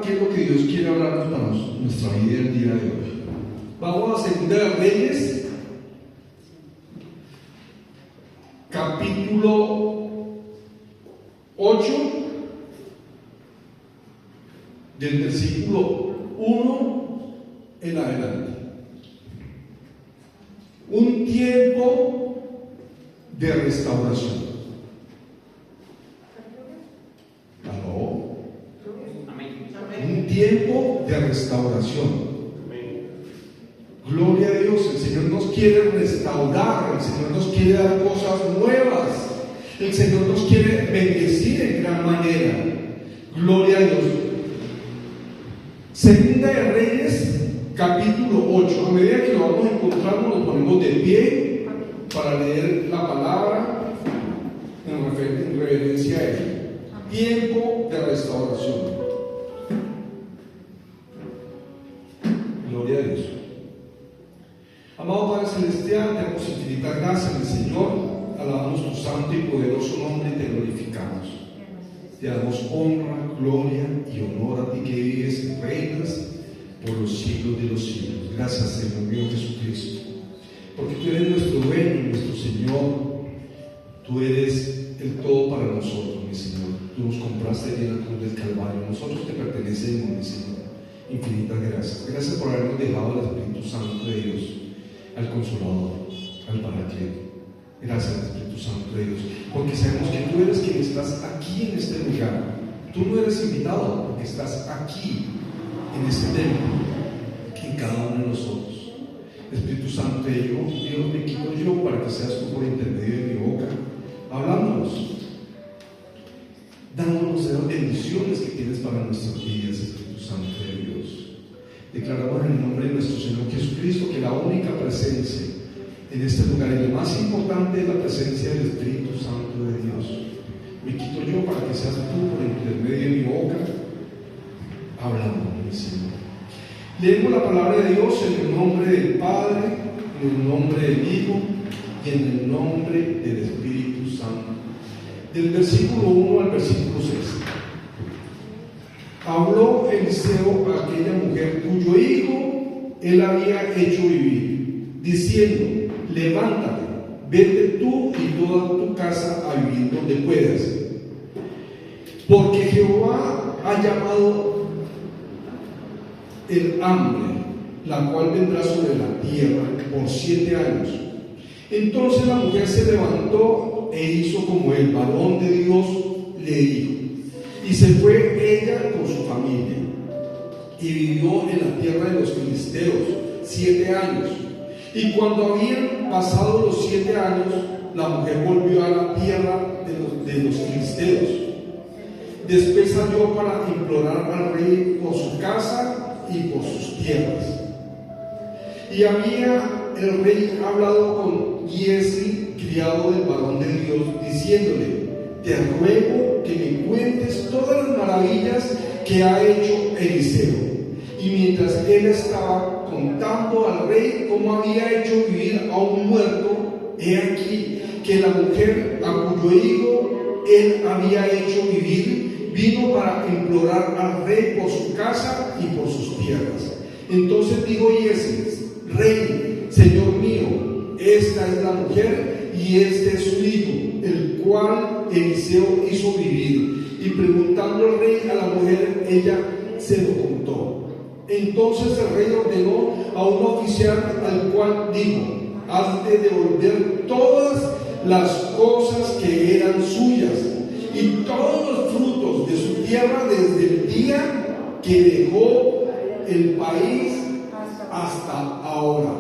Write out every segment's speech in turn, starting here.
qué es lo que Dios quiere hablarnos para nuestra vida el día de hoy. Vamos a 2 de Reyes, capítulo 8, del versículo 1 en adelante. Un tiempo de restauración. Un tiempo de restauración. Gloria a Dios. El Señor nos quiere restaurar. El Señor nos quiere dar cosas nuevas. El Señor nos quiere bendecir en gran manera. Gloria a Dios. 2 de Reyes, capítulo 8. A medida que lo vamos encontrando, nos ponemos de pie para leer la palabra en reverencia a Él. Tiempo de restauración. Gloria a Dios. Amado Padre Celestial, te damos infinitas gracias al Señor. Alabamos tu santo y poderoso nombre y te glorificamos. Te damos honra, gloria y honor a ti que vives y reinas por los siglos de los siglos. Gracias, Señor mío Jesucristo, porque tú eres nuestro dueño, nuestro Señor. Tú eres el todo para nosotros, mi Señor. Tú nos compraste en la cruz del Calvario. Nosotros te pertenecemos, mi Señor. Infinitas gracias. Gracias por habernos dejado al Espíritu Santo de Dios, al Consolador, al Paracleto. Gracias, Espíritu Santo de Dios, porque sabemos que tú eres quien estás aquí en este lugar. Tú no eres invitado, porque estás aquí en este templo, aquí en cada uno de nosotros. Espíritu Santo de Dios, me quito yo para que seas tú por intermedio de mi boca, hablándonos, dándonos esas bendiciones que tienes para nuestras vidas, Espíritu Santo de Dios. Declaramos en el nombre de nuestro Señor Jesucristo que la única presencia en este lugar, y lo más importante es la presencia del Espíritu Santo de Dios. Me quito yo para que seas tú por intermedio de mi boca, hablando, mi Señor. Leemos la palabra de Dios en el nombre del Padre, en el nombre del Hijo y en el nombre del Espíritu Santo. Del versículo 1 al versículo 6. Habló Eliseo a aquella mujer cuyo hijo él había hecho vivir, diciendo: levántate, vete tú y toda tu casa a vivir donde puedas, porque Jehová ha llamado el hambre, la cual vendrá sobre la tierra por 7 años. Entonces la mujer se levantó e hizo como el varón de Dios le dijo, y se fue ella con su familia, y vivió en la tierra de los filisteos 7 años. Y cuando habían pasado los 7 años, la mujer volvió a la tierra de los filisteos. Después salió para implorar al rey por su casa y por sus tierras. Y había el rey hablado con Giezi, criado del varón de Dios, diciéndole: te ruego que me cuentes todas las maravillas que ha hecho Eliseo. Y mientras él estaba contando al rey cómo había hecho vivir a un muerto, he aquí que la mujer a cuyo hijo él había hecho vivir vino para implorar al rey por su casa y por sus tierras. Entonces dijo Giezi: rey, señor mío, esta es la mujer y este es su hijo, el cual Eliseo hizo vivir. Y preguntando al rey a la mujer, ella se lo contó. Entonces el rey ordenó a un oficial al cual dijo: has de devolver todas las cosas que eran suyas y todos los frutos de su tierra desde el día que dejó el país hasta ahora.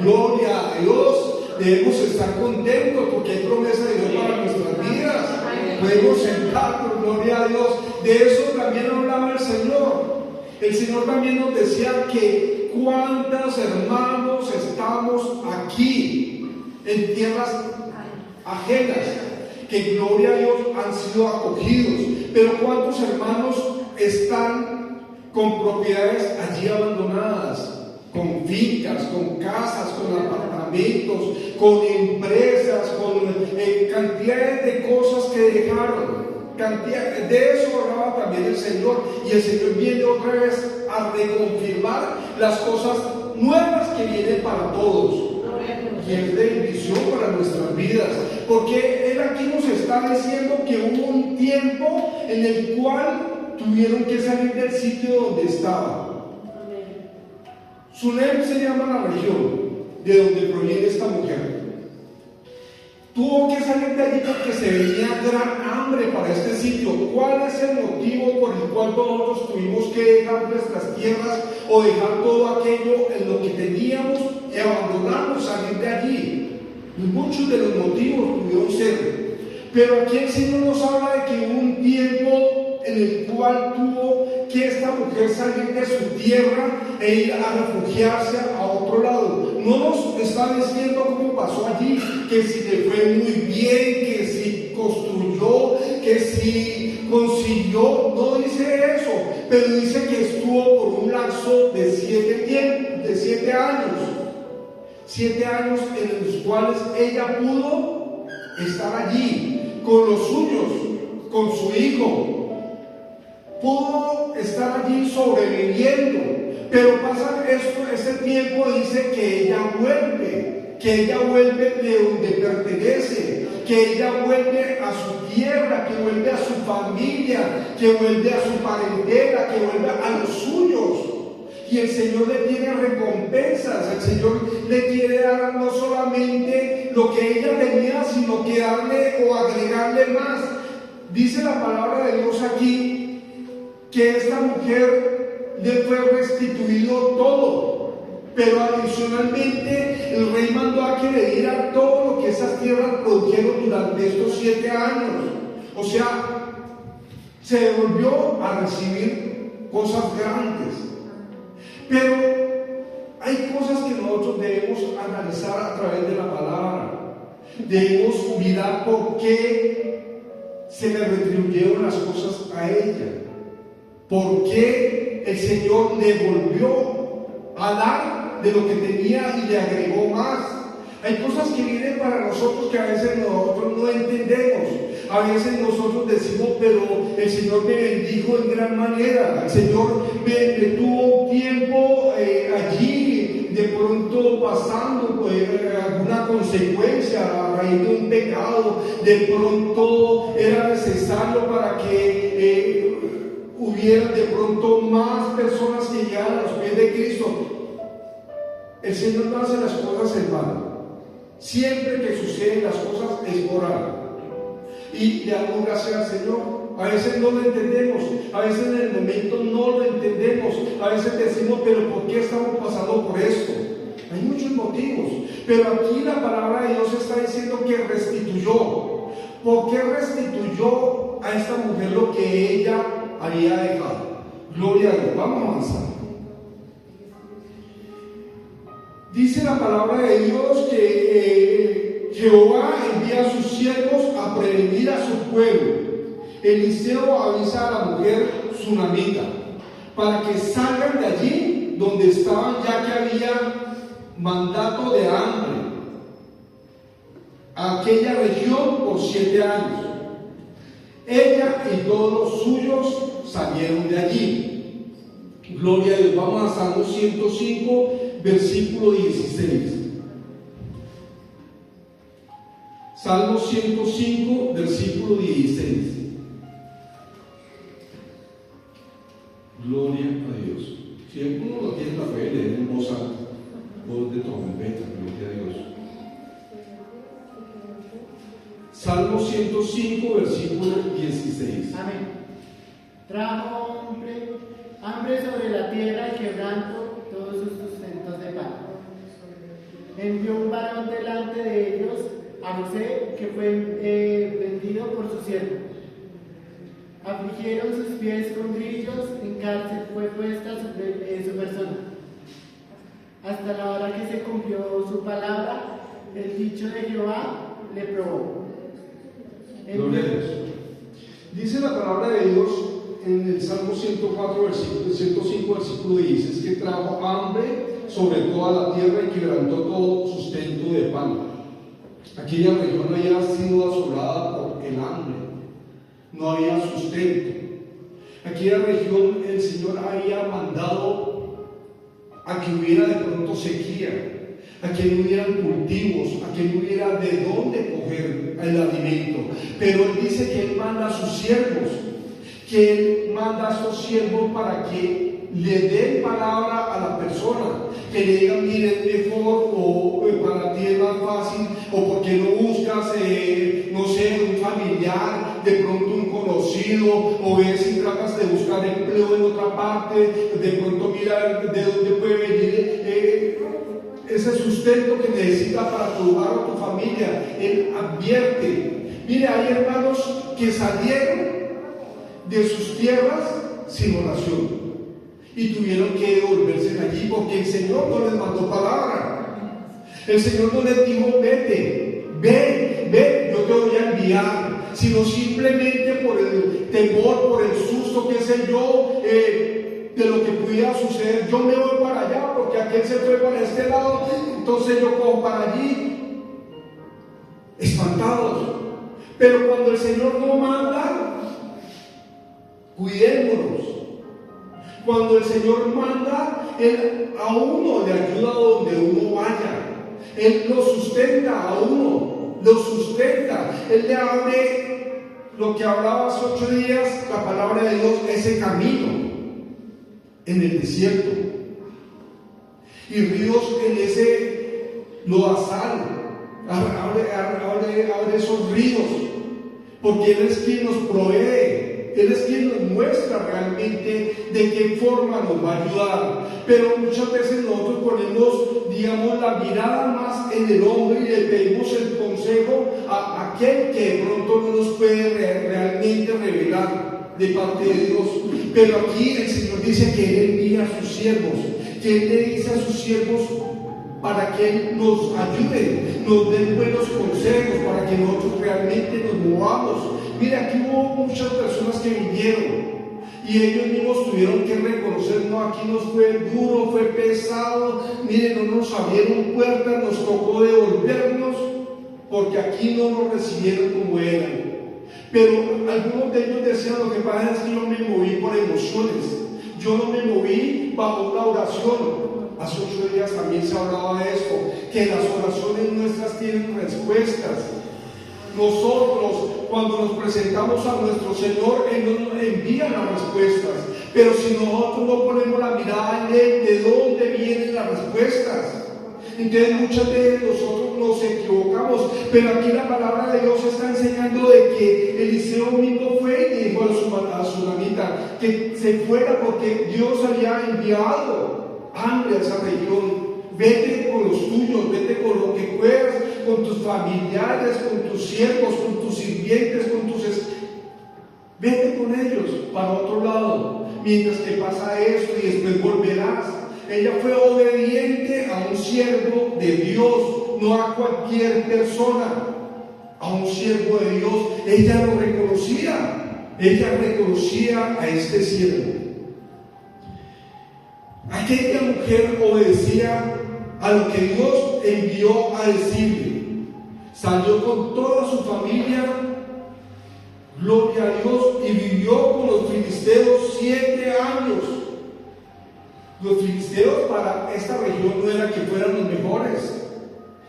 Gloria a Dios. Debemos estar contentos porque hay promesa de Dios para nuestras vidas. Podemos sentarnos, gloria a Dios. De eso también hablaba el Señor. El Señor también nos decía que cuántos hermanos estamos aquí en tierras ajenas, que gloria a Dios han sido acogidos, pero cuántos hermanos están con propiedades allí abandonadas, con fincas, con casas, con apartamentos, con empresas, con cantidades de cosas que dejaron, cantidad, de eso hablaba también el Señor, y el Señor viene otra vez a reconfirmar las cosas nuevas que vienen para todos. Y es de bendición para nuestras vidas, porque Él aquí nos está diciendo que hubo un tiempo en el cual tuvieron que salir del sitio donde estaban. Sunem se llama la región de donde proviene esta mujer. Tuvo que salir de allí porque se venía gran hambre para este sitio. ¿Cuál es el motivo por el cual nosotros tuvimos que dejar nuestras tierras o dejar todo aquello en lo que teníamos y abandonarnos, salir de allí? Muchos de los motivos pudieron ser. Pero aquí el Señor nos habla de que hubo un tiempo en el cual tuvo que esta mujer salir de su tierra e ir a refugiarse a otro lado. No nos está diciendo cómo pasó allí, que si le fue muy bien, que si construyó, que si consiguió, no dice eso, pero dice que estuvo por un lapso de 7 años. 7 años en los cuales ella pudo estar allí con los suyos, con su hijo. Pudo estar allí sobreviviendo, pero pasa ese tiempo, dice que ella vuelve de donde pertenece, que ella vuelve a su tierra, que vuelve a su familia, que vuelve a su parentela, que vuelve a los suyos. Y el Señor le tiene recompensas, el Señor le quiere dar no solamente lo que ella tenía, sino que darle o agregarle más. Dice la palabra de Dios aquí que esta mujer le fue restituido todo, pero adicionalmente el rey mandó a que le diera todo lo que esas tierras produjeron durante estos 7 años. O sea, se devolvió a recibir cosas grandes. Pero hay cosas que nosotros debemos analizar a través de la palabra. Debemos mirar por qué se le retribuyeron las cosas a ella. ¿Por qué el Señor le volvió a dar de lo que tenía y le agregó más? Hay cosas que vienen para nosotros que a veces nosotros no entendemos. A veces nosotros decimos, pero el Señor me bendijo en gran manera. El Señor me tuvo un tiempo allí, de pronto pasando alguna consecuencia a raíz de un pecado. De pronto era necesario para que hubiera de pronto más personas que llegaran a los pies de Cristo. El Señor no hace las cosas en vano. Siempre que suceden las cosas es por algo. Y le damos gracias al Señor. A veces no lo entendemos, a veces en el momento no lo entendemos, a veces decimos, pero ¿por qué estamos pasando por esto? Hay muchos motivos, pero aquí la palabra de Dios está diciendo que restituyó. ¿Por qué restituyó a esta mujer lo que ella había dejado? Gloria a Dios. Vamos a avanzar. Dice la palabra de Dios que Jehová envía a sus siervos a prevenir a su pueblo. Eliseo avisa a la mujer sunamita para que salgan de allí donde estaban, ya que había mandato de hambre a aquella región por 7 años. Ella y todos los suyos salieron de allí. Gloria a Dios. Vamos a Salmo 105, versículo 16. Salmo 105, versículo 16. Gloria a Dios. Si alguno lo tiene, la puede leer en voz alta, voz de trompeta. Gloria a Dios. Salmo 105, versículo 16. Amén. Trajo hambre sobre la tierra y quebranto todos sus sustentos de pan. Envió un varón delante de ellos, a José, que fue vendido por su siervo. Afligieron sus pies con grillos, en cárcel fue puesta su persona. Hasta la hora que se cumplió su palabra, el dicho de Jehová le probó. Gloria a Dios. Dice la palabra de Dios en el Salmo 104, versículo 105, versículo 10, es que trajo hambre sobre toda la tierra y quebrantó todo sustento de pan. Aquella región había sido asolada por el hambre. no había sustento. Aquí en la región el Señor había mandado a que hubiera de pronto sequía, a que no hubieran cultivos, a que no hubiera de dónde coger el alimento. Pero Él dice que Él manda a sus siervos, que Él manda a sus siervos para que le den palabra a la persona, que le digan, mire, es mejor, o para ti es más fácil, o porque no buscas, no sé, un familiar, de pronto un conocido, o ves si tratas de buscar empleo en otra parte, de pronto mira de dónde puede venir ese sustento que necesita para tu hogar o tu familia. Él advierte. Mire, hay hermanos que salieron de sus tierras sin oración y tuvieron que devolverse allí porque el Señor no les mandó palabra. El Señor no les dijo, vete, ven, yo te voy a enviar, sino simplemente por el temor, por el susto, qué sé yo, de lo que pudiera suceder. Yo me voy para allá porque aquel se fue para este lado, entonces yo cojo para allí, espantados. Pero cuando el Señor no manda, cuidémonos. Cuando el Señor manda, Él a uno le ayuda donde uno vaya. Él lo sustenta a uno, lo sustenta. Él le abre lo que hablaba hace 8 días, la palabra de Dios, ese camino en el desierto. Y ríos en ese lodazal. Abre esos ríos, porque Él es quien nos provee. Él es quien nos muestra realmente de qué forma nos va a ayudar. Pero muchas veces nosotros ponemos, digamos, la mirada más en el hombre y le pedimos el consejo a aquel que de pronto no nos puede realmente revelar de parte de Dios. Pero aquí el Señor dice que Él envía a sus siervos, que Él le dice a sus siervos para que Él nos ayude, nos dé buenos consejos, para que nosotros realmente nos movamos. Mira, aquí hubo muchas personas que vinieron y ellos mismos tuvieron que reconocer, no, aquí nos fue duro, fue pesado, miren, no nos abrieron puertas, nos tocó devolvernos porque aquí no nos recibieron como eran. Pero algunos de ellos decían, lo que pasa es que yo me moví por emociones, yo no me moví bajo una oración. Hace 8 días también se hablaba de esto, que las oraciones nuestras tienen respuestas. Nosotros, cuando nos presentamos a nuestro Señor, Él nos envía las respuestas. Pero si nosotros no ponemos la mirada en Él, ¿de dónde vienen las respuestas? Entonces muchas veces nosotros nos equivocamos, pero aquí la palabra de Dios está enseñando de que Eliseo mismo fue y dijo a su mamita que se fuera porque Dios había enviado hambre a esa región. Vete con los tuyos, vete con lo que puedas, con tus familiares, con tus siervos, con tus sirvientes, vete con ellos para otro lado, mientras que pasa esto y después volverás. Ella fue obediente a un siervo de Dios, no a cualquier persona, a un siervo de Dios. Ella lo reconocía, ella reconocía a este siervo. Aquella mujer obedecía a lo que Dios envió a decirle. Salió con toda su familia, gloria a Dios, y vivió con los filisteos 7 años. Los filisteos para esta región no era que fueran los mejores.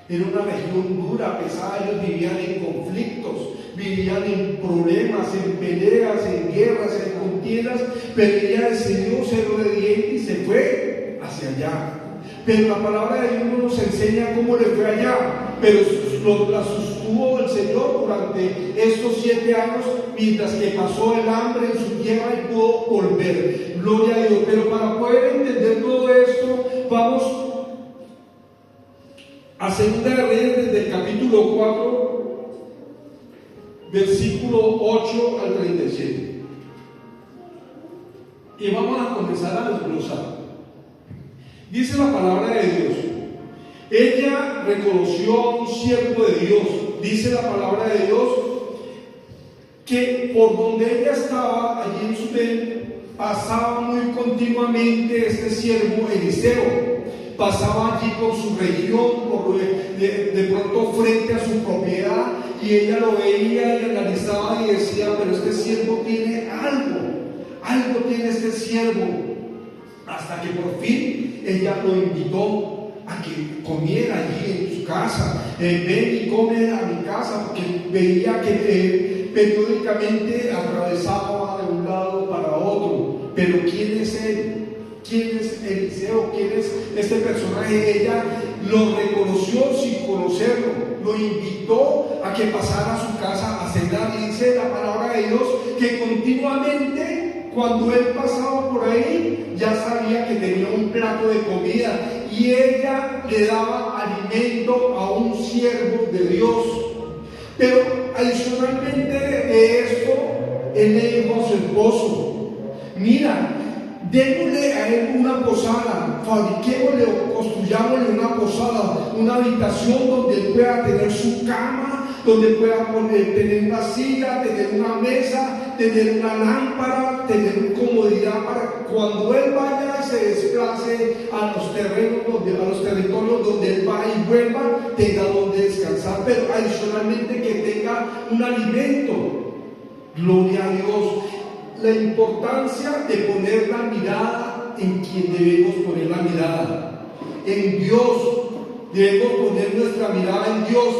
Era una región dura, pesada. Ellos vivían en conflictos, vivían en problemas, en peleas, en guerras, en contiendas. Pero ella decidió ser obediente y se fue hacia allá. Pero la palabra de Dios no nos enseña cómo le fue allá, pero la sostuvo el Señor durante estos 7 años, mientras que pasó el hambre en su tierra y pudo volver. Gloria a Dios. Pero para poder entender todo esto, vamos a 2 de Reyes, desde el capítulo 4, versículo 8 al 37. Y vamos a comenzar a desglosar. Dice la palabra de Dios: ella reconoció a un siervo de Dios. Dice la palabra de Dios que por donde ella estaba, allí en Sudén, pasaba muy continuamente este siervo Eliseo. pasaba allí por su región, de pronto frente a su propiedad, y ella lo veía y analizaba y decía, pero este siervo tiene algo tiene este siervo, hasta que por fin ella lo invitó a que comiera allí en su casa. Ven y come a mi casa, porque veía que periódicamente atravesaba de un lado para otro. Pero ¿quién es él? ¿Quién es Eliseo? ¿Quién es este personaje? Ella lo reconoció sin conocerlo, lo invitó a que pasara a su casa a cenar, y dice la palabra de Dios que continuamente, cuando él pasaba por ahí, ya sabía que tenía un plato de comida, y ella le daba alimento a un siervo de Dios. Pero adicionalmente de esto, él le dijo a su esposo: mira, démosle a él una posada, fabriquémosle o construyámosle una posada, una habitación donde él pueda tener su cama, donde pueda tener una silla, tener una mesa, tener una lámpara, tener comodidad para cuando él vaya y se desplace a los territorios donde él va y vuelva, tenga donde descansar, pero adicionalmente que tenga un alimento. Gloria a Dios. La importancia de poner la mirada en quien debemos poner la mirada, en Dios. Debemos poner nuestra mirada en Dios,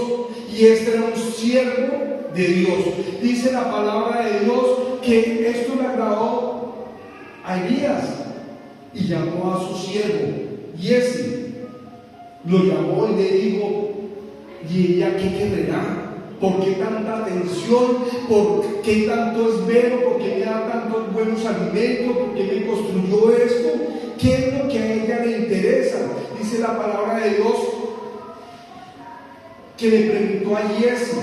y este era un siervo de Dios. Dice la palabra de Dios que esto le agradó a Elías y llamó a su siervo Giezi, lo llamó y le dijo: ¿y ella qué querrá? ¿Por qué tanta atención? ¿Por qué tanto esmero? ¿Por qué me da tantos buenos alimentos? ¿Por qué me construyó esto? ¿Qué es lo que a ella le interesa? Dice la palabra de Dios que le preguntó a Giezi: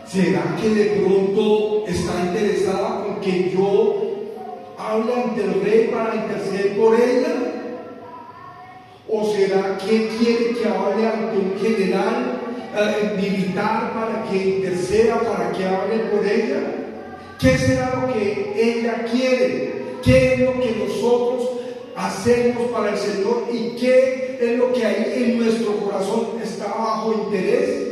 ¿será que de pronto está interesada con que yo hable ante el rey para interceder por ella? ¿O será que quiere que hable ante un general militar para que interceda, para que hable por ella? ¿Qué será lo que ella quiere? ¿Qué es lo que nosotros hacemos para el Señor? ¿Y qué es lo que ahí en nuestro corazón está bajo interés?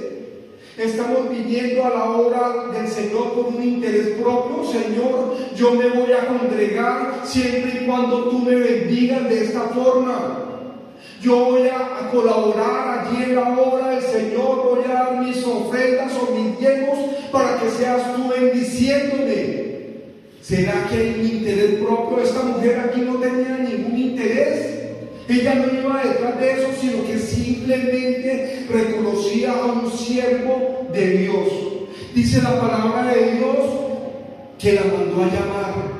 ¿Estamos viniendo a la obra del Señor por un interés propio? Señor, yo me voy a congregar siempre y cuando tú me bendigas de esta forma. Yo voy a colaborar allí en la obra del Señor, voy a dar mis ofrendas o mis diezmos para que seas tú bendiciéndome. ¿Será que hay un interés propio? Esta mujer aquí no tenía ningún interés. Ella no iba detrás de eso, sino que simplemente reconocía a un siervo de Dios. Dice la palabra de Dios que la mandó a llamar.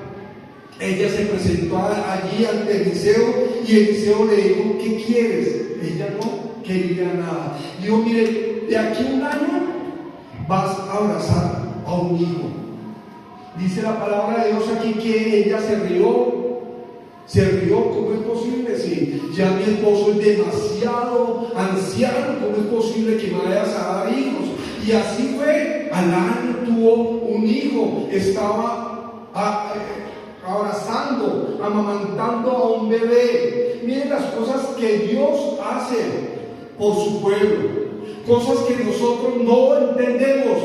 Ella se presentó allí ante Eliseo, y Eliseo le dijo: ¿qué quieres? Ella no quería nada. Dijo: mire, de aquí a un año vas a abrazar a un hijo. Dice la palabra de Dios aquí que ella se rió. ¿Cómo es posible? Si ya mi esposo es demasiado anciano, ¿cómo es posible que me vayas a dar hijos? Y así fue. Al año tuvo un hijo. Estaba abrazando, amamantando a un bebé. Miren las cosas que Dios hace por su pueblo, cosas que nosotros no entendemos,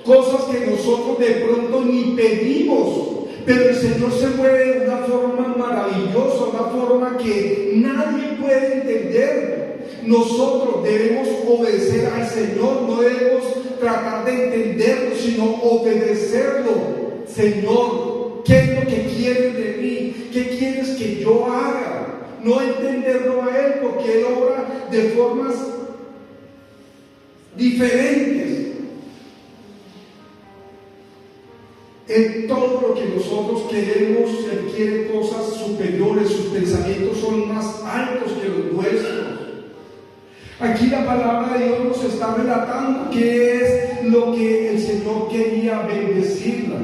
cosas que nosotros de pronto ni pedimos, pero el Señor se mueve de una forma maravillosa, una forma que nadie puede entender. Nosotros debemos obedecer al Señor, no debemos tratar de entenderlo, sino obedecerlo. Señor, ¿qué es lo que quieres de mí? ¿Qué quieres que yo haga? No entenderlo a Él, porque Él obra de formas diferentes. En todo lo que nosotros queremos, Él quiere cosas superiores, sus pensamientos son más altos que los nuestros. Aquí la palabra de Dios nos está relatando qué es lo que el Señor quería bendecirla.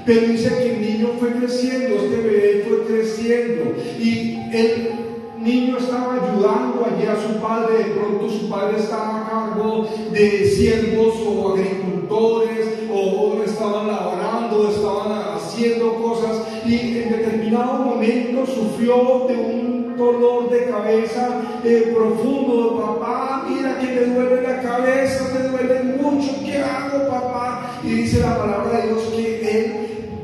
Pero dice que el niño fue creciendo, este bebé fue creciendo, y el niño estaba ayudando allí a su padre. De pronto su padre estaba a cargo de siervos o agricultores, o estaban labrando, estaban haciendo cosas, y en determinado momento sufrió de un un dolor de cabeza profundo. Papá, mira que me duele la cabeza, me duele mucho, ¿qué hago, papá? Y dice la palabra de Dios que Él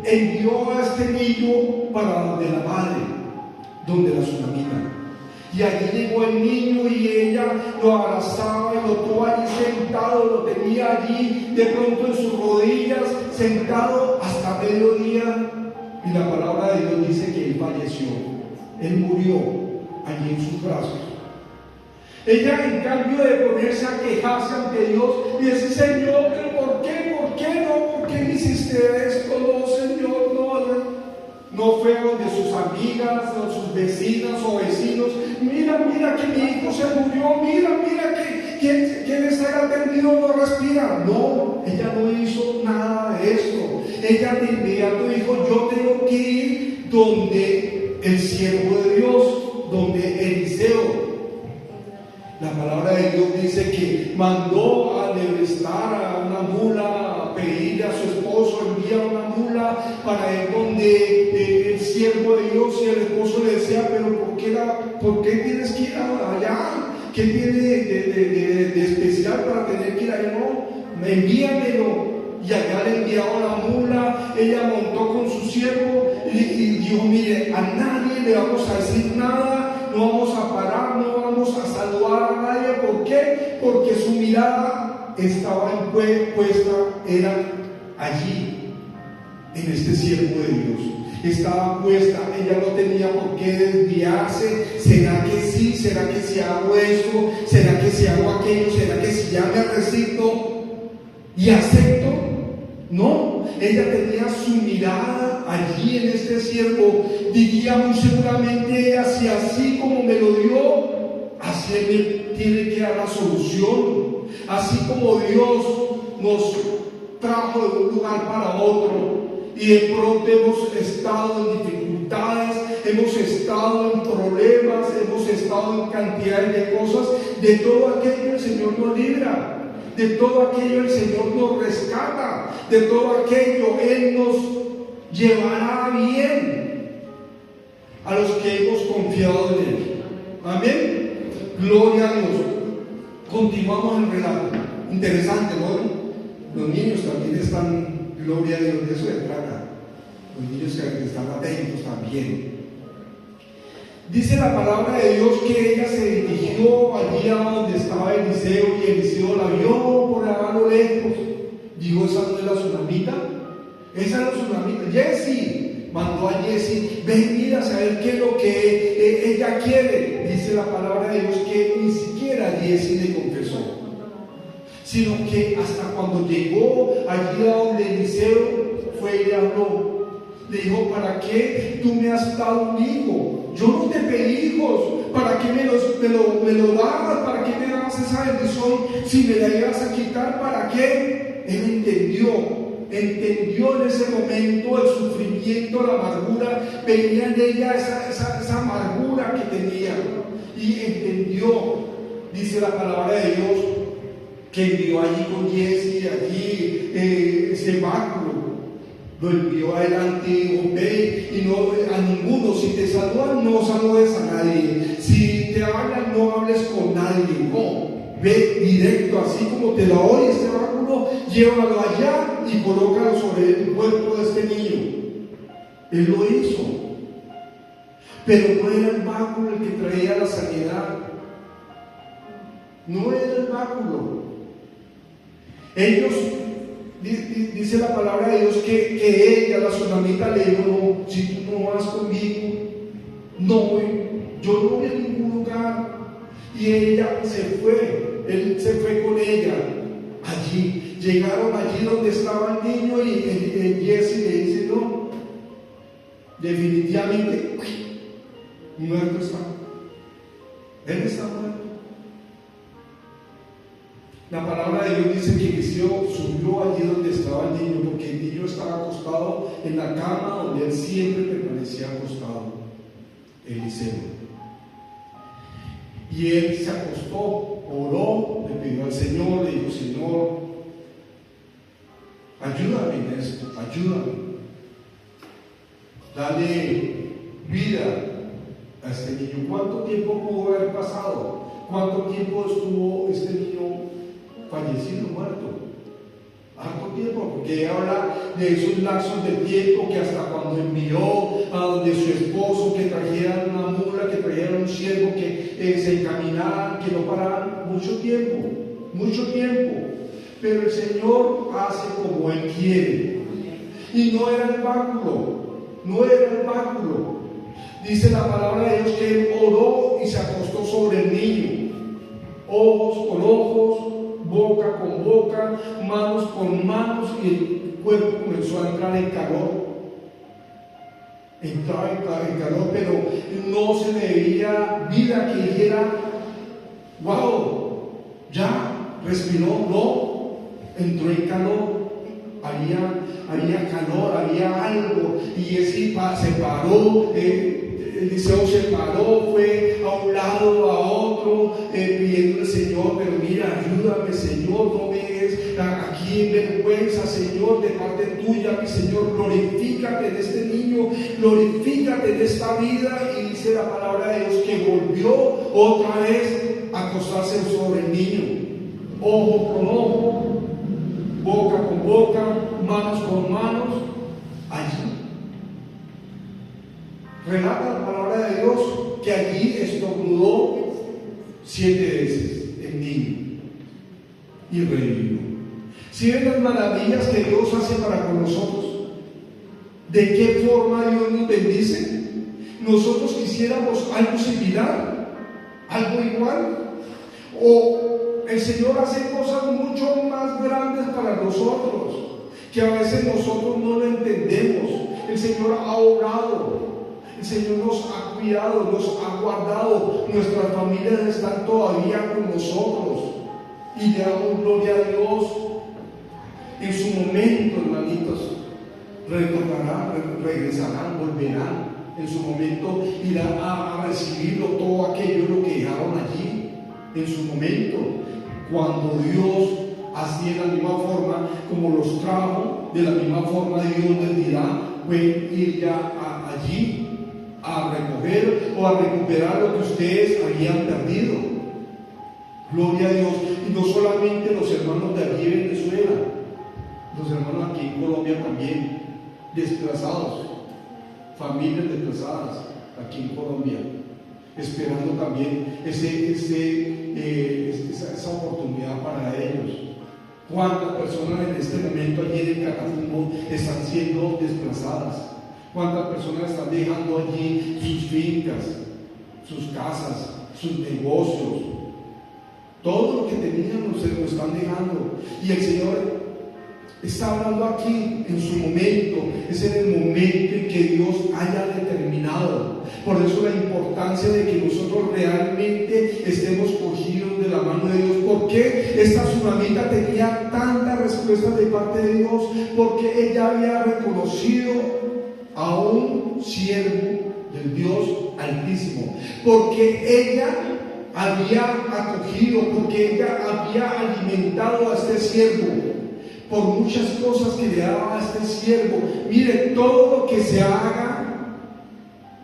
envió a este niño para donde la madre, donde la tsunamita. Y allí llegó el niño y ella lo abrazaba y lo tuvo allí sentado, lo tenía allí de pronto en sus rodillas, sentado hasta mediodía. Y la palabra de Dios dice que él falleció, él murió allí en sus brazos. Ella, en cambio de ponerse a quejarse ante Dios y decir: Señor, ¿pero por qué? ¿Por qué no? ¿Por qué me hiciste esto? No, Señor, no fue donde sus amigas o sus vecinas o vecinos: mira que mi hijo se murió, mira que quien está atendido no respira. No, ella no hizo nada de esto. Ella de inmediato dijo: yo tengo que ir donde el siervo de Dios, donde Eliseo. La palabra de Dios dice que mandó a lebrestar a una mula, a pedirle a su esposo, envía una mula para ir donde el siervo de Dios, y el esposo le decía: pero ¿por qué tienes que ir allá? ¿Qué tiene de especial para tener que ir allá? No, envíamelo. Y allá le enviaron la mula, ella montó con su siervo y dijo: mire, a nadie le vamos a decir nada, no vamos a parar, no vamos a saludar a nadie. ¿Por qué? Porque su mirada estaba puesta, era allí, en este siervo de Dios. Estaba puesta, ella no tenía por qué desviarse. ¿Será que sí? ¿Será que si hago esto? ¿Será que si hago aquello? ¿Será que si ya me resigno y acepto? No, ella tenía su mirada allí en este siervo. Diría muy seguramente ella: si así como me lo dio, así me tiene que dar la solución. Así como Dios nos trajo de un lugar para otro, y de pronto hemos estado en dificultades, hemos estado en problemas, hemos estado en cantidades de cosas, de todo aquello el Señor nos libra. De todo aquello el Señor nos rescata, de todo aquello Él nos llevará bien a los que hemos confiado en Él. Amén. Gloria a Dios. Continuamos el relato. Interesante, ¿no? Los niños también están, gloria a Dios, de eso se trata. Los niños que están atentos también. Dice la palabra de Dios que ella se dirigió allí a donde estaba Eliseo, y Eliseo la vio por allá a lo lejos. Dijo: ¿esa no es la tsunamita? Esa es la tsunamita. Jesse mandó a Jesse: ven, mira, a saber qué es lo que ella quiere. Dice la palabra de Dios que ni siquiera Jesse le confesó, sino que hasta cuando llegó allí a donde Eliseo fue y le habló. Le dijo: ¿para qué tú me has dado un hijo? Yo no te pedí hijos. ¿Para qué me lo dabas? ¿Para qué me dabas esa bendición si me la ibas a quitar? ¿Para qué? Él entendió en ese momento el sufrimiento, la amargura. Venía en ella esa amargura que tenía, y entendió. Dice la palabra de Dios que envió allí con Jesse, allí ese báculo. Lo envió adelante y dijo: ve, y no a ninguno, si te saludan, no saludes a nadie, si te hablan, no hables con nadie, no, ve directo, así como te lo doy este báculo, llévalo allá y colócalo sobre el cuerpo de este niño. Él lo hizo, pero no era el báculo el que traía la sanidad, no era el báculo. Ellos, dice la palabra de Dios que ella, la tsunamita, le dijo: no, si tú no vas conmigo, no voy, yo no voy a ningún lugar. Y ella se fue, él se fue con ella allí. Llegaron allí donde estaba el niño, y Jesse le dice: no, definitivamente muerto está, él está muerto. La palabra de Dios dice que Eliseo subió allí donde estaba el niño, porque el niño estaba acostado en la cama donde él siempre permanecía acostado, Eliseo. Y él se acostó, oró, le pidió al Señor, le dijo: Señor, ayúdame en esto, ayúdame, dale vida a este niño. ¿Cuánto tiempo pudo haber pasado? ¿Cuánto tiempo estuvo este niño fallecido, muerto? Harto tiempo, porque habla de esos lapsos de tiempo que hasta cuando envió a donde su esposo que trajeran una mula, que trajeran un siervo, que se encaminaran, que no pararan, mucho tiempo, mucho tiempo. Pero el Señor hace como Él quiere. Y no era el báculo, no era el báculo. Dice la palabra de Dios que Él oró y se acostó sobre el niño, ojos con ojos, boca con boca, manos con manos, y el cuerpo comenzó a entrar en calor. Entraba en calor, pero no se le veía vida que dijera, wow, ya respiró. No, entró en calor. Había calor, había algo, y ese se paró. Eliseo se paró, fue a un lado, a otro, pidiendo al Señor, pero mira, ayúdame, Señor, no me des aquí en vergüenza, Señor, de parte tuya, mi Señor, glorifícate en este niño, glorifícate en esta vida. Y dice la palabra de Dios que volvió otra vez a acostarse sobre el niño, ojo con ojo, boca con boca, manos con manos, allí. Relata la palabra de Dios que allí estornudó 7 veces el niño y revivió. Si ven las maravillas que Dios hace para con nosotros, ¿de qué forma Dios nos bendice? Nosotros quisiéramos algo similar, algo igual, o el Señor hace cosas mucho más grandes para nosotros que a veces nosotros no lo entendemos. El Señor ha obrado. El Señor nos ha cuidado, nos ha guardado, nuestras familias están todavía con nosotros y le damos gloria a Dios. En su momento, hermanitos, retornarán, regresarán, volverán. En su momento irán a recibirlo, todo aquello lo que dejaron allí. En su momento, cuando Dios, así de la misma forma como los trajo, de la misma forma Dios les dirá, pueden ir ya allí a recoger o a recuperar lo que ustedes habían perdido. Gloria a Dios. Y no solamente los hermanos de allí en Venezuela, los hermanos aquí en Colombia también, desplazados, familias desplazadas aquí en Colombia, esperando también esa oportunidad para ellos. ¿Cuántas personas en este momento allí en el Catatumbo están siendo desplazadas? ¿Cuántas personas están dejando allí sus fincas, sus casas, sus negocios? Todo lo que tenían se lo están dejando. Y el Señor está hablando aquí en su momento. Es en el momento en que Dios haya determinado. Por eso la importancia de que nosotros realmente estemos cogidos de la mano de Dios. ¿Por qué esta tsunamita tenía tantas respuestas de parte de Dios? Porque ella había reconocido a un siervo del Dios Altísimo, porque ella había acogido, porque ella había alimentado a este siervo por muchas cosas que le daba a este siervo. Mire, todo lo que se haga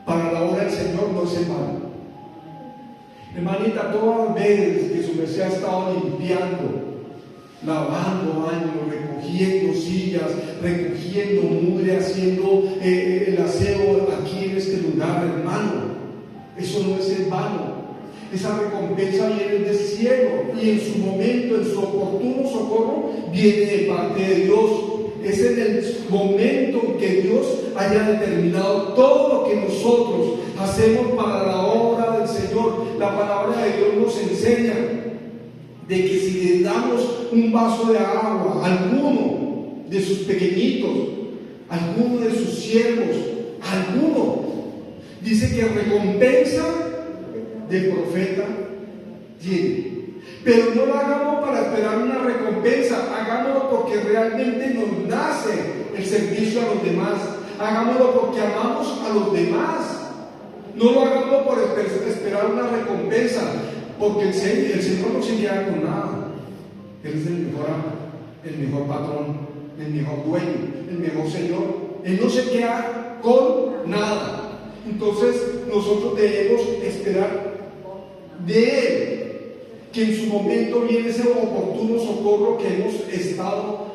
para la obra del Señor no es en vano. Hermanita, todas las veces que su merced ha estado limpiando, lavando baños, recogiendo sillas, recogiendo mugre, haciendo el aseo aquí en este lugar, hermano, eso no es en vano. Esa recompensa viene del cielo y en su momento, en su oportuno socorro, viene de parte de Dios. Es en el momento en que Dios haya determinado todo lo que nosotros hacemos para la obra del Señor. La palabra de Dios nos enseña de que si le damos un vaso de agua a alguno de sus pequeñitos, a alguno de sus siervos, a alguno, dice que recompensa del profeta tiene. Pero no lo hagamos para esperar una recompensa, hagámoslo porque realmente nos nace el servicio a los demás, hagámoslo porque amamos a los demás. No lo hagamos por esperar una recompensa, porque el Señor no se queda con nada. Él es el mejor patrón, el mejor dueño, el mejor Señor. Él no se queda con nada. Entonces nosotros debemos esperar de Él, que en su momento viene ese oportuno socorro que hemos estado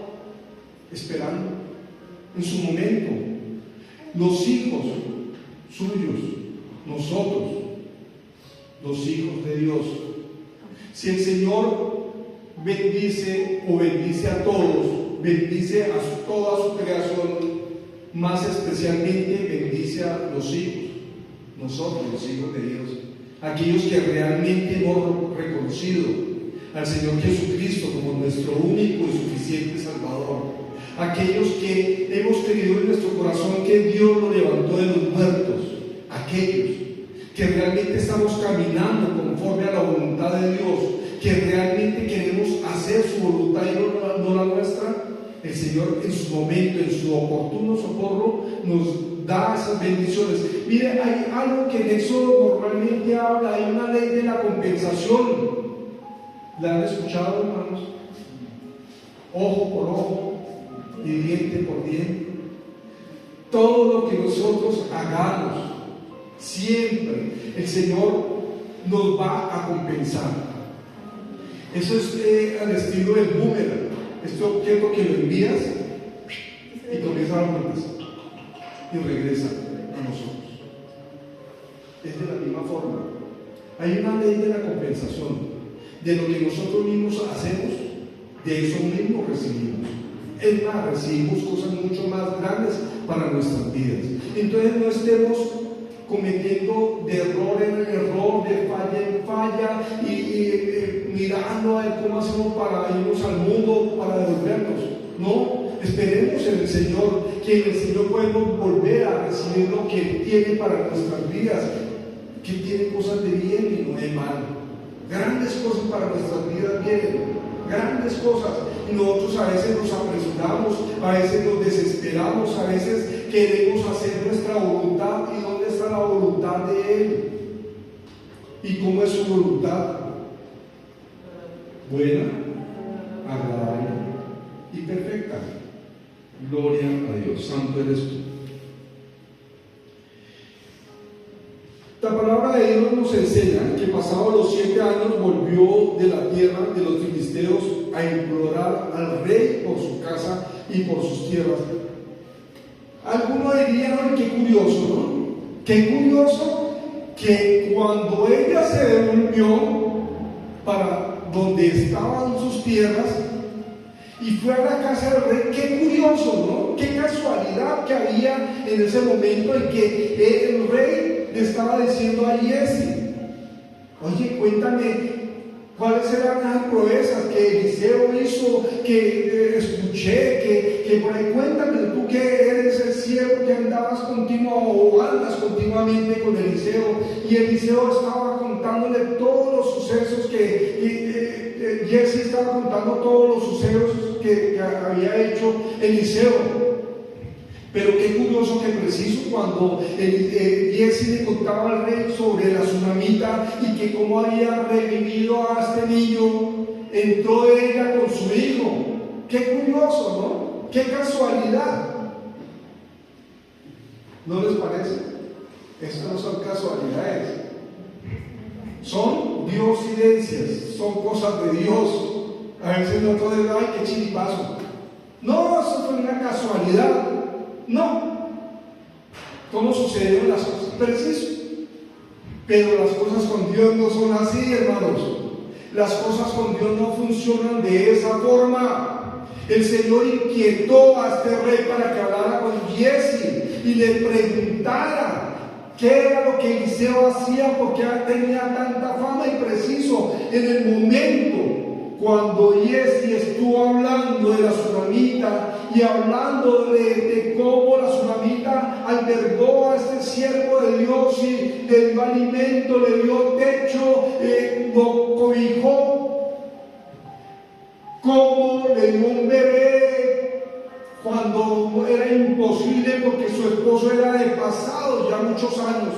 esperando. En su momento, los hijos suyos, nosotros, los hijos de Dios. Si el Señor bendice a todos, bendice a toda su creación, más especialmente bendice a los hijos, nosotros los hijos de Dios, aquellos que realmente hemos reconocido al Señor Jesucristo como nuestro único y suficiente Salvador, aquellos que hemos creído en nuestro corazón que Dios lo levantó de los muertos, aquellos que realmente estamos caminando conforme a la voluntad de Dios, que realmente queremos hacer su voluntad y no la nuestra. El Señor en su momento, en su oportuno socorro, nos da esas bendiciones. Mire, hay algo que en Éxodo normalmente habla, hay una ley de la compensación. ¿La han escuchado, hermanos? Ojo por ojo y diente por diente. Todo lo que nosotros hagamos, siempre el Señor nos va a compensar. Eso es al estilo del boomerang. Este objeto que lo envías y comienza a dar vueltas y regresa a nosotros. Es de la misma forma. Hay una ley de la compensación. De lo que nosotros mismos hacemos, de eso mismo recibimos. Es más, recibimos cosas mucho más grandes para nuestras vidas. Entonces no estemos cometiendo de error en error, de falla en falla y mirando a ver cómo hacemos para irnos al mundo, para devolvernos. No, esperemos en el Señor, que en el Señor podemos volver a recibir lo que Él tiene para nuestras vidas, que tiene cosas de bien y no de mal. Grandes cosas para nuestras vidas vienen, grandes cosas, y nosotros a veces nos apresuramos, a veces nos desesperamos, a veces queremos hacer nuestra voluntad. ¿Y dónde está la voluntad de Él? ¿Y cómo es su voluntad? Buena, agradable y perfecta. Gloria a Dios. Santo eres tú. La palabra de Dios nos enseña que pasados los 7 años volvió de la tierra de los filisteos a implorar al rey por su casa y por sus tierras. Algunos dirían, qué curioso, ¿no? Qué curioso que cuando ella se devolvió para donde estaban sus tierras y fue a la casa del rey, qué curioso, ¿no? Qué casualidad que había en ese momento en que el rey le estaba diciendo a Giesi: oye, cuéntame cuáles eran las proezas que Eliseo hizo, que escuché, que por ahí cuéntame, tú que eres el siervo que andabas o andas continuamente con Eliseo. Y Eliseo estaba contándole todos los sucesos Giesi estaba contando todos los sucesos que había hecho Eliseo. Pero qué curioso que preciso cuando Giesi le contaba al rey sobre la tsunamita y que cómo había revivido a este niño, entró ella con su hijo. Qué curioso, ¿no? Qué casualidad. ¿No les parece? Estas no son casualidades, son diosidencias, son cosas de Dios. A veces nosotros decimos: ay, qué chiripazo. No, eso fue una casualidad. No. ¿Cómo sucedieron las cosas? Preciso. Pero las cosas con Dios no son así, hermanos. Las cosas con Dios no funcionan de esa forma. El Señor inquietó a este rey para que hablara con Giesi y le preguntara qué era lo que Eliseo hacía, porque tenía tanta fama. Y preciso, en el momento cuando Giesi estuvo hablando de la tsunamita y hablando de cómo la tsunamita albergó a este siervo de Dios y le dio alimento, le dio techo, lo cobijó, cómo le dio un bebé cuando era imposible porque su esposo era de pasado ya muchos años,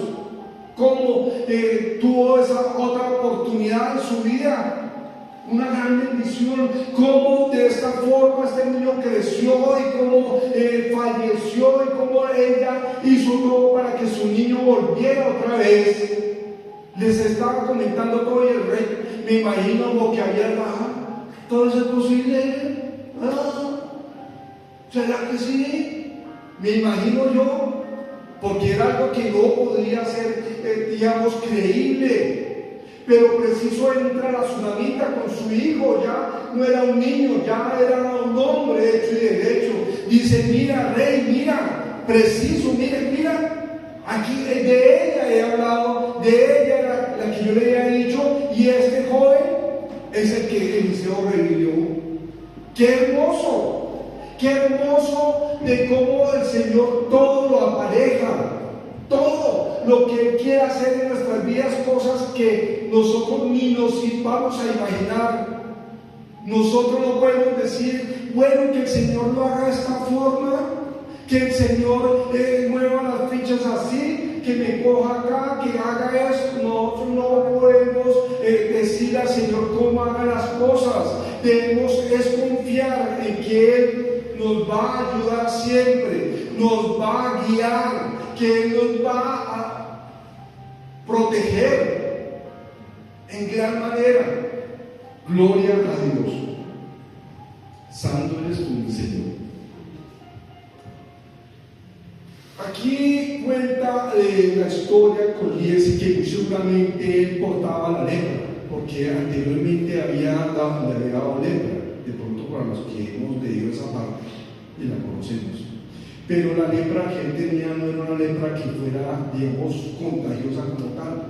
cómo tuvo esa otra oportunidad en su vida. una gran bendición. Cómo de esta forma este niño creció y cómo falleció y cómo ella hizo todo para que su niño volviera otra vez. Les estaba comentando todo y el rey, me imagino boquiabierto, ¿todo eso es posible? ¿Será que sí? Me imagino yo, porque era algo que no podría ser, digamos, creíble. Pero preciso entra la tsunamita con su hijo, ya no era un niño, ya era un hombre hecho y derecho. Dice, mira, rey, mira, preciso, mira, aquí de ella he hablado, de ella era la que yo le había dicho, y este joven es el que Eliseo revivió. ¡Qué hermoso de cómo el Señor todo lo apareja! Todo lo que Él quiere hacer en nuestras vidas, cosas que nosotros ni nos vamos a imaginar. Nosotros no podemos decir, bueno, que el Señor lo haga de esta forma, que el Señor mueva las fichas así, que me coja acá, que haga esto. Nosotros no podemos decir al Señor cómo haga las cosas. Debemos es confiar en que Él nos va a ayudar siempre, nos va a guiar, que Él nos va a proteger en gran manera. Gloria a Dios. Santo eres tú, mi Señor. Aquí cuenta la historia con Giesi, que muy seguramente él portaba la lepra, porque anteriormente le había dado lepra. De pronto, para los que hemos leído esa parte y la conocemos. Pero la lepra que él tenía no era una lepra que fuera, digamos, contagiosa como tal,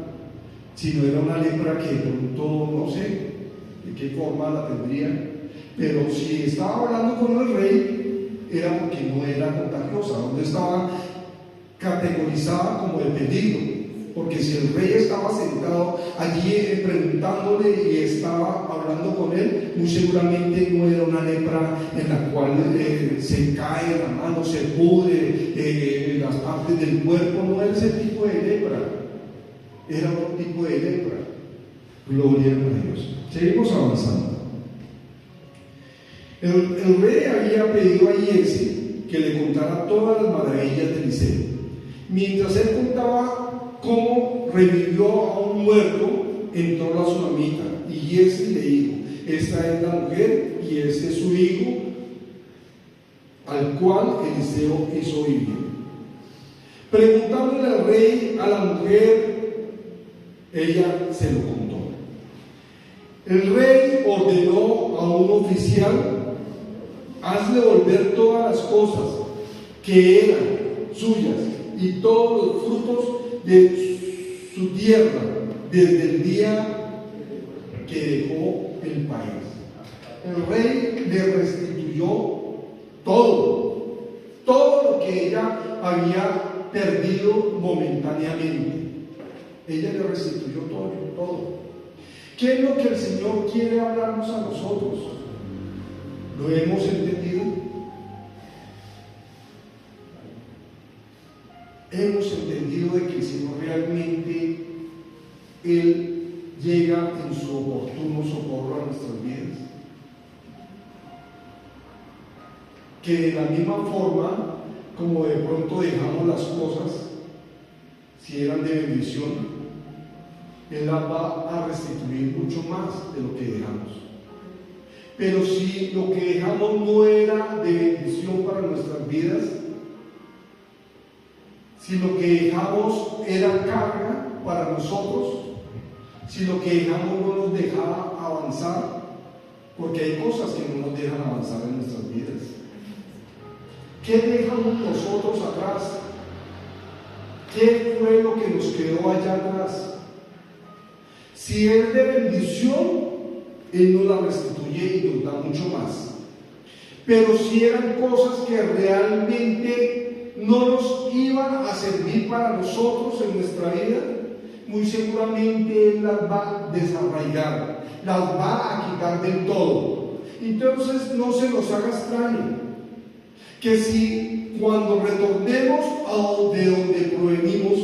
sino era una lepra que de pronto, no sé de qué forma la tendría, pero si estaba hablando con el rey, era porque no era contagiosa, donde estaba categorizada como de peligro, porque si el rey estaba sentado allí preguntándole y estaba hablando con él, muy seguramente no era una lepra en la cual se cae la mano, se pudre las partes del cuerpo, no era ese tipo de lepra, era otro tipo de lepra. Gloria a Dios. Seguimos avanzando. El rey había pedido a Giesi que le contara todas las maravillas de Eliseo. Mientras él contaba cómo revivió a un muerto, entró la tsunamita y Giesi le dijo: esta es la mujer y este es su hijo, al cual Eliseo hizo vivir. Preguntándole al rey a la mujer, ella se lo contó. El rey ordenó a un oficial: hazle volver todas las cosas que eran suyas y todos los frutos de su tierra desde el día que dejó el país. El rey le restituyó todo lo que ella había perdido momentáneamente. Ella le restituyó todo. ¿Qué es lo que el Señor quiere hablarnos a nosotros? ¿Lo hemos entendido? Hemos entendido de que el Señor realmente Él llega en su oportuno socorro a nuestras vidas. Que de la misma forma como de pronto dejamos las cosas, si eran de bendición, Él las va a restituir mucho más de lo que dejamos. Pero si lo que dejamos no era de bendición para nuestras vidas, si lo que dejamos era carga para nosotros, si lo que dejamos no nos dejaba avanzar, porque hay cosas que no nos dejan avanzar en nuestras vidas. ¿Qué dejamos nosotros atrás? ¿Qué fue lo que nos quedó allá atrás? Si es de bendición, Él nos la restituye y nos da mucho más. Pero si eran cosas que realmente no nos iban a servir para nosotros en nuestra vida, muy seguramente Él las va a desarraigar, las va a quitar del todo. Entonces no se nos haga extraño que si cuando retornemos a de donde provenimos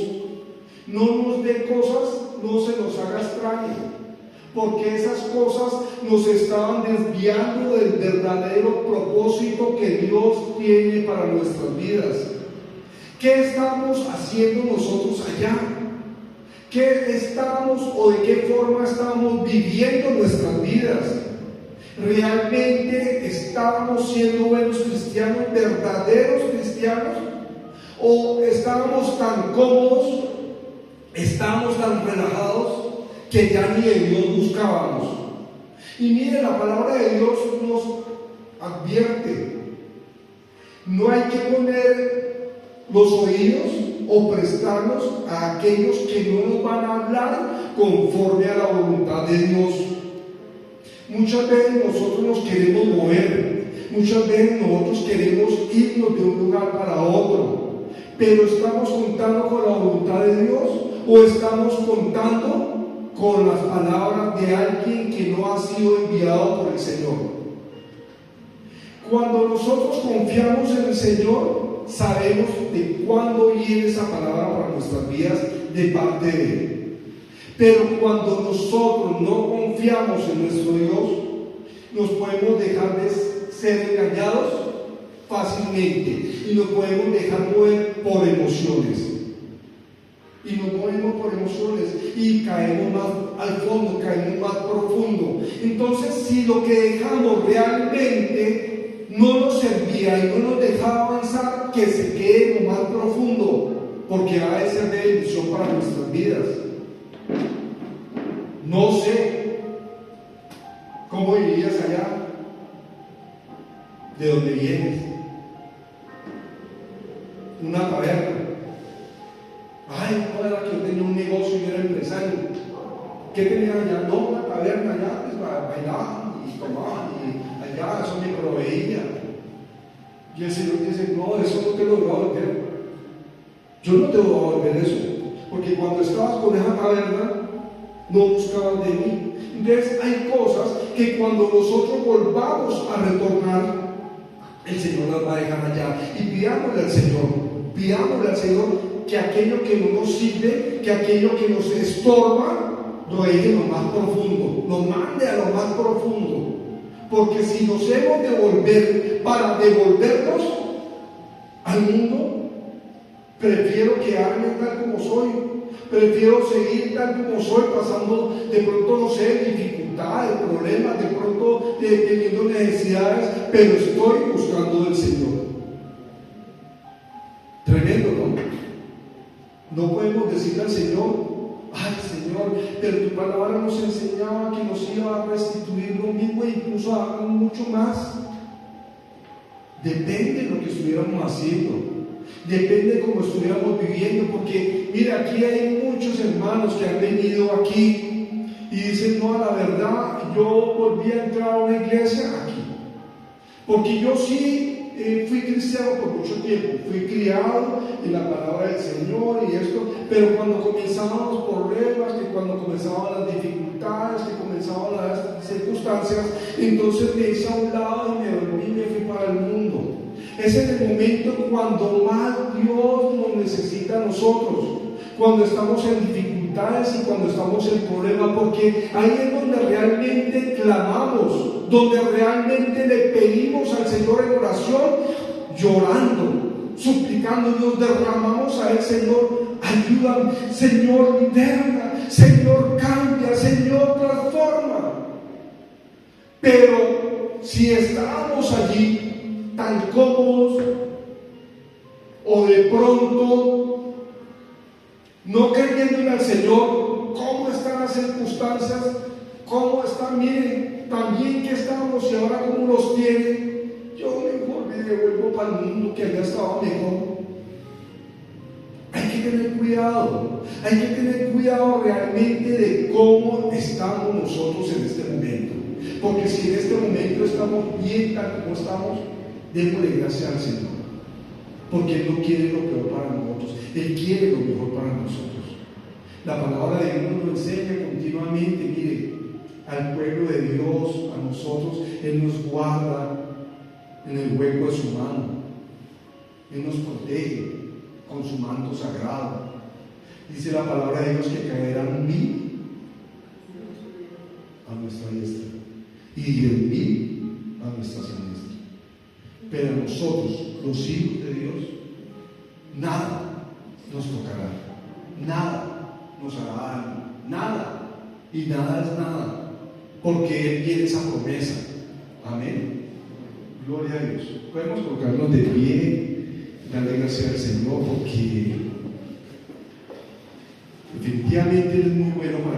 no nos dé cosas, no se nos haga extraño, porque esas cosas nos estaban desviando del verdadero propósito que Dios tiene para nuestras vidas. ¿Qué estamos haciendo nosotros allá? ¿Qué estamos o de qué forma estamos viviendo nuestras vidas? ¿Realmente estábamos siendo buenos cristianos, verdaderos cristianos? ¿O estábamos tan cómodos, estábamos tan relajados que ya ni de Dios buscábamos? Y mire, la palabra de Dios nos advierte: no hay que poner los oídos o prestarnos a aquellos que no nos van a hablar conforme a la voluntad de Dios. Muchas veces nosotros nos queremos mover, muchas veces nosotros queremos irnos de un lugar para otro, pero ¿estamos contando con la voluntad de Dios o estamos contando con las palabras de alguien que no ha sido enviado por el Señor? Cuando nosotros confiamos en el Señor, sabemos de cuándo viene esa palabra para nuestras vidas de parte de Él. Pero cuando nosotros no confiamos en nuestro Dios, nos podemos dejar de ser engañados fácilmente y nos podemos dejar mover por emociones. Y nos movemos por emociones y caemos más al fondo, caemos más profundo. Entonces, si lo que dejamos realmente no nos servía y no nos dejaba avanzar, que se quede lo más profundo, porque va a ser de bendición para nuestras vidas. No sé cómo vivías allá, de dónde vienes. Una taberna. Ay, no, era que yo tenía un negocio y era empresario. ¿Qué tenía allá? No, una taberna allá, pues bailaban y tomaban y allá eso me proveía. Y el Señor dice: no, eso no te lo voy a volver. Yo no te voy a volver eso, porque cuando estabas con esa taberna no buscabas de mí. Entonces hay cosas que cuando nosotros volvamos a retornar, el Señor las va a dejar allá. Y pidámosle al Señor que aquello que no nos sirve, que aquello que nos estorba, lo deje lo más profundo, lo mande a lo más profundo. Porque si nos hemos de volver para devolvernos al mundo, prefiero quedarme tal como soy. Prefiero seguir tal como soy, pasando de pronto, no sé, dificultades, problemas, de pronto teniendo necesidades, pero estoy buscando del Señor. Tremendo, ¿no? No podemos decirle al Señor: ay, Señor, pero tu palabra nos enseñaba que nos iba a restituir lo mismo e incluso a mucho más. Depende de lo que estuviéramos haciendo. Depende de cómo estuviéramos viviendo, porque mira, aquí hay muchos hermanos que han venido aquí y dicen: no, a la verdad, yo volví a entrar a una iglesia aquí, porque yo sí fui cristiano por mucho tiempo, fui criado en la palabra del Señor y esto, pero cuando comenzaban los problemas, que cuando comenzaban las dificultades, que comenzaban las circunstancias, entonces me hice a un lado y me volví y me fui para el mundo. Es en el momento cuando más Dios nos necesita a nosotros, cuando estamos en dificultades y cuando estamos en problemas, porque ahí es donde realmente clamamos, donde realmente le pedimos al Señor en oración, llorando, suplicando. Nos derramamos a Él: Señor, ayúdame, Señor, liberta, Señor, cambia, Señor, transforma. Pero si estábamos allí tan cómodos, o de pronto no creyéndole al Señor, ¿cómo están las circunstancias? ¿Cómo están? Miren, también que estamos y ahora cómo los tienen. Yo mejor me devuelvo para el mundo, que allá estaba mejor. Hay que tener cuidado realmente de cómo estamos nosotros en este momento, porque si en este momento estamos bien tal como estamos, démosle gracias al Señor, porque Él no quiere lo peor para nosotros, Él quiere lo mejor para nosotros. La palabra de Dios nos enseña continuamente, mire, al pueblo de Dios, a nosotros, Él nos guarda en el hueco de su mano, Él nos protege con su manto sagrado. Dice la palabra de Dios que caerán 1000 nuestra diestra y 10.000 a nuestra siniestra. Pero a nosotros, los hijos de Dios, nada nos tocará, nada nos hará daño, nada, y nada es nada, porque Él tiene esa promesa. Amén. Gloria a Dios. Podemos colocarnos de pie, darle gracias al Señor, porque definitivamente Él es muy bueno para